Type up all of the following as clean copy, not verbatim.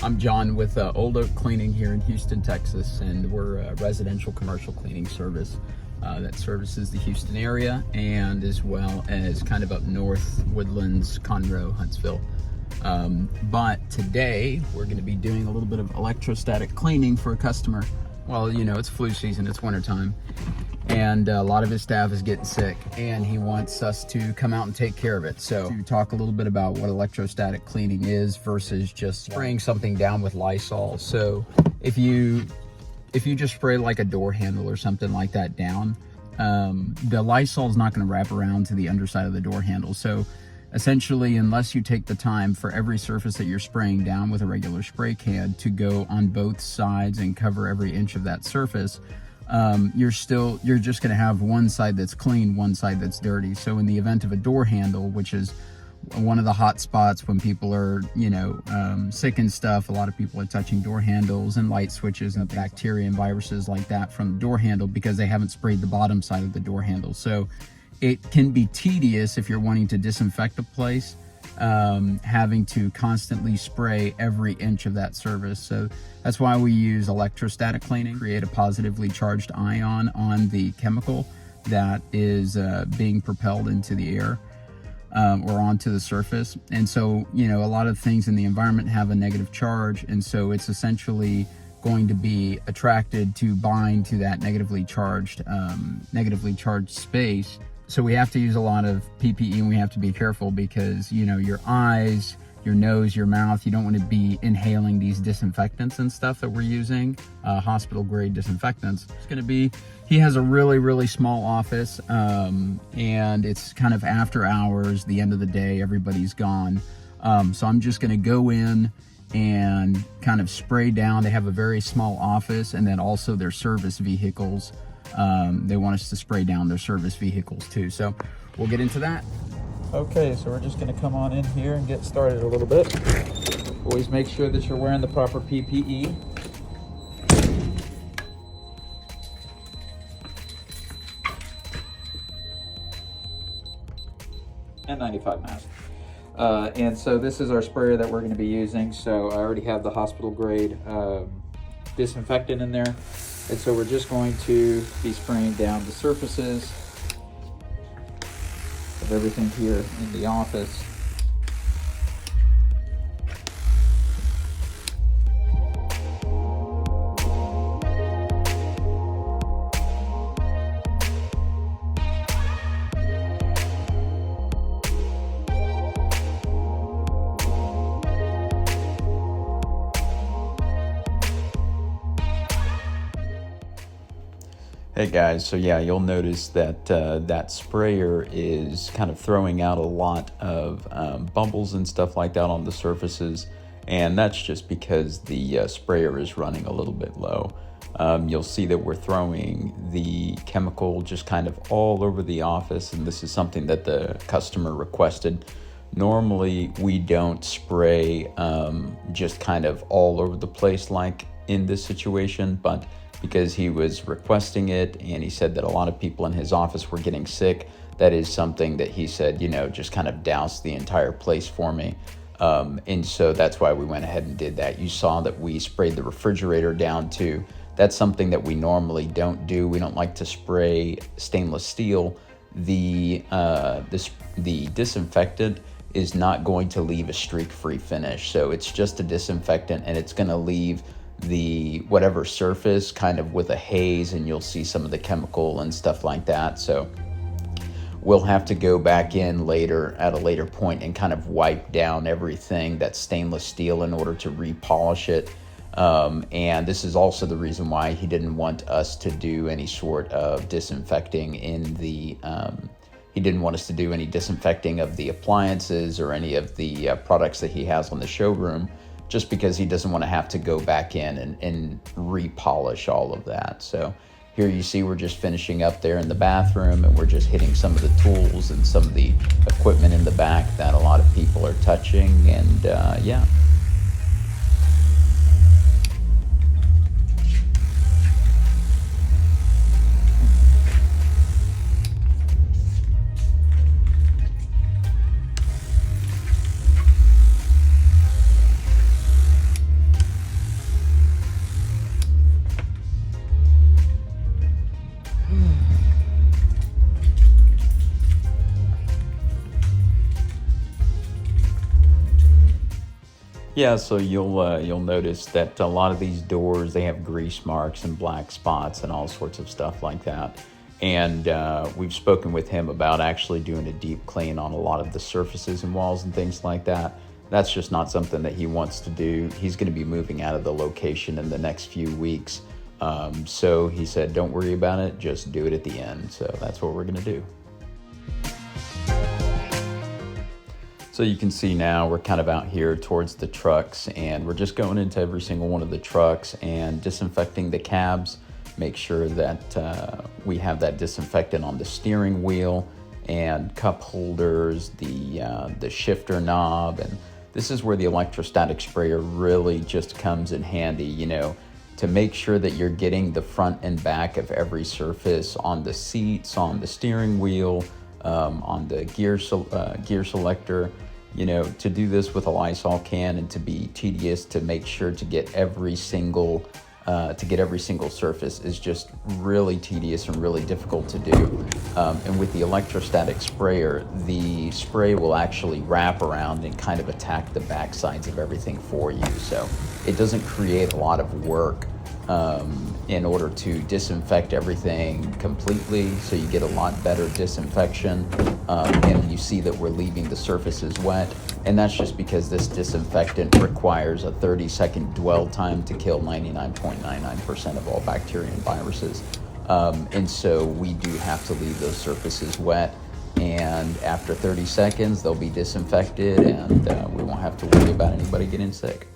I'm John with Old Oak Cleaning here in Houston, Texas, and we're a residential commercial cleaning service that services the Houston area and as well as kind of up north, Woodlands, Conroe, Huntsville. But today we're going to be doing a little bit of electrostatic cleaning for a customer. Well, you know, it's flu season, it's wintertime, and a lot of his staff is getting sick, and he wants us to come out and take care of it. So to talk a little bit about what electrostatic cleaning is versus just spraying something down with Lysol. So if you just spray like a door handle or something like that down, the Lysol is not going to wrap around to the underside of the door handle. So essentially, unless you take the time for every surface that you're spraying down with a regular spray can to go on both sides and cover every inch of that surface, you're just going to have one side that's clean, one side that's dirty. So in the event of a door handle, which is one of the hot spots when people are, sick and stuff, a lot of people are touching door handles and light switches and bacteria and viruses like that from the door handle because they haven't sprayed the bottom side of the door handle. So it can be tedious if you're wanting to disinfect a place, having to constantly spray every inch of that surface. So that's why we use electrostatic cleaning, create a positively charged ion on the chemical that is being propelled into the air or onto the surface. And so, a lot of things in the environment have a negative charge, and so it's essentially going to be attracted to bind to that negatively charged space. So we have to use a lot of PPE, and we have to be careful because, your eyes, your nose, your mouth, you don't want to be inhaling these disinfectants and stuff that we're using, hospital grade disinfectants. It's going to be, he has a really, really small office, and it's kind of after hours, the end of the day, everybody's gone. So I'm just going to go in and kind of spray down. They have a very small office, and then also their service vehicles. They want us to spray down their service vehicles too. So we'll get into that. Okay, so we're just going to come on in here and get started a little bit. Always make sure that you're wearing the proper PPE. And 95 mask. And so this is our sprayer that we're going to be using. So I already have the hospital grade disinfectant in there. And so we're just going to be spraying down the surfaces of everything here in the office. Hey guys, so yeah, you'll notice that that sprayer is kind of throwing out a lot of bubbles and stuff like that on the surfaces, and that's just because the sprayer is running a little bit low. You'll see that we're throwing the chemical just kind of all over the office, and this is something that the customer requested. Normally, we don't spray just kind of all over the place like in this situation, but because he was requesting it and he said that a lot of people in his office were getting sick, that is something that he said, just kind of douse the entire place for me. And so that's why we went ahead and did that. You saw that we sprayed the refrigerator down too. That's something that we normally don't do. We don't like to spray stainless steel. The disinfectant is not going to leave a streak-free finish. So it's just a disinfectant, and it's going to leave the whatever surface kind of with a haze, and you'll see some of the chemical and stuff like that. So we'll have to go back in later at a later point and kind of wipe down everything that's stainless steel in order to repolish it. And this is also the reason why he didn't want us to do any sort of disinfecting in the he didn't want us to do any disinfecting of the appliances or any of the products that he has on the showroom, just because he doesn't want to have to go back in and repolish all of that. So here you see we're just finishing up there in the bathroom, and we're just hitting some of the tools and some of the equipment in the back that a lot of people are touching, and yeah. Yeah, so you'll notice that a lot of these doors, they have grease marks and black spots and all sorts of stuff like that. And we've spoken with him about actually doing a deep clean on a lot of the surfaces and walls and things like that. That's just not something that he wants to do. He's going to be moving out of the location in the next few weeks. So he said, don't worry about it, just do it at the end. So that's what we're going to do. So you can see now we're kind of out here towards the trucks, and we're just going into every single one of the trucks and disinfecting the cabs. Make sure that we have that disinfectant on the steering wheel and cup holders, the shifter knob, and this is where the electrostatic sprayer really just comes in handy, you know, to make sure that you're getting the front and back of every surface on the seats, on the steering wheel, on the gear selector. You know, to do this with a Lysol can and to be tedious to make sure to get every single surface is just really tedious and really difficult to do. And with the electrostatic sprayer, the spray will actually wrap around and kind of attack the back sides of everything for you. So it doesn't create a lot of work in order to disinfect everything completely, so you get a lot better disinfection, and you see that we're leaving the surfaces wet, and that's just because this disinfectant requires a 30-second dwell time to kill 99.99% of all bacteria and viruses, and so we do have to leave those surfaces wet, and after 30 seconds they'll be disinfected, and we won't have to worry about anybody getting sick.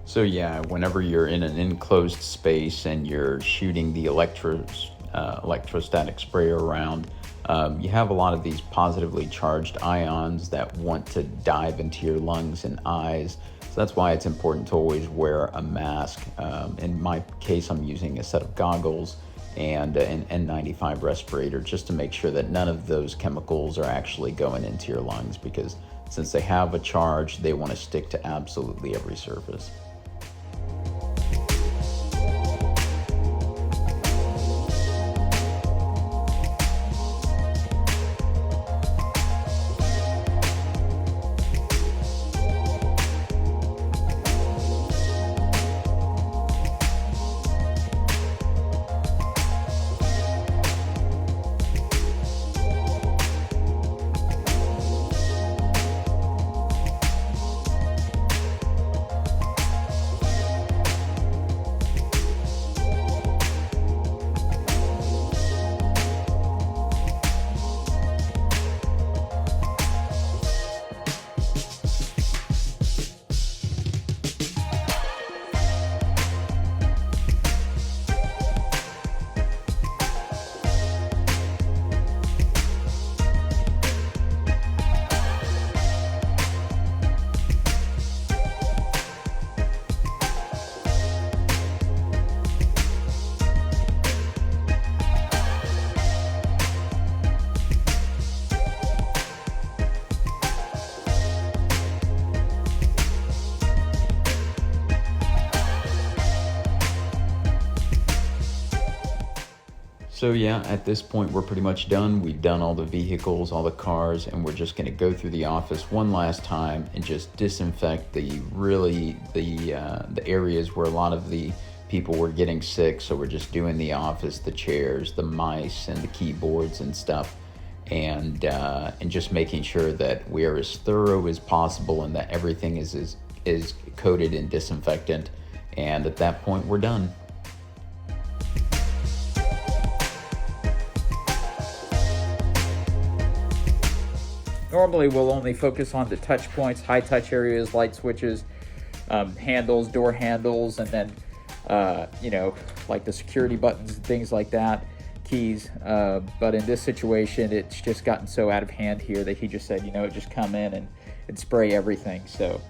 So yeah, whenever you're in an enclosed space and you're shooting the electrostatic sprayer around, you have a lot of these positively charged ions that want to dive into your lungs and eyes. So that's why it's important to always wear a mask. In my case, I'm using a set of goggles and an N95 respirator just to make sure that none of those chemicals are actually going into your lungs, because since they have a charge, they want to stick to absolutely every surface. So yeah, at this point we're pretty much done. We've done all the vehicles, all the cars, and we're just gonna go through the office one last time and just disinfect the areas where a lot of the people were getting sick. So we're just doing the office, the chairs, the mice, and the keyboards and stuff. and just making sure that we are as thorough as possible and that everything is coated in disinfectant. And at that point, we're done. Normally, we'll only focus on the touch points, high touch areas, light switches, handles, door handles, and then, like the security buttons and things like that, keys. But in this situation, it's just gotten so out of hand here that he just said, just come in and spray everything. So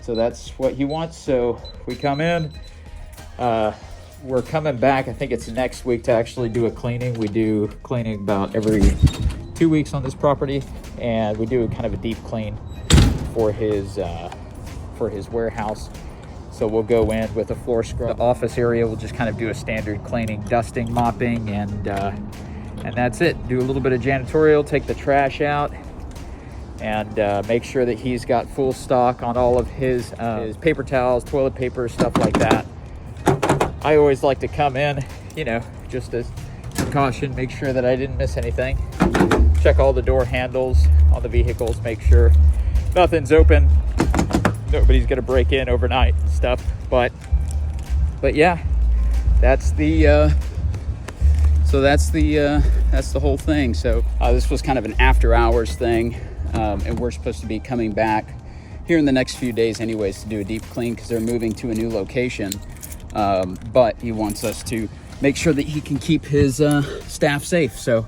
that's what he wants. So we come in. We're coming back. I think it's next week to actually do a cleaning. We do cleaning about every 2 weeks on this property, and we do kind of a deep clean for his warehouse. So we'll go in with a floor scrub. The office area, we'll just kind of do a standard cleaning, dusting, mopping, and that's it. Do a little bit of janitorial, take the trash out, and make sure that he's got full stock on all of his paper towels, toilet paper, stuff like that. I always like to come in, just as precaution, make sure that I didn't miss anything. Check all the door handles on the vehicles, make sure nothing's open. Nobody's gonna break in overnight and stuff. But yeah, that's the whole thing. So this was kind of an after hours thing, and we're supposed to be coming back here in the next few days anyways to do a deep clean because they're moving to a new location. But he wants us to make sure that he can keep his staff safe. So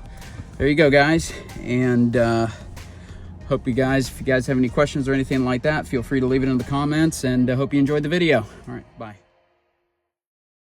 there you go, guys. And hope if you guys have any questions or anything like that, feel free to leave it in the comments, and I hope you enjoyed the video. All right, bye.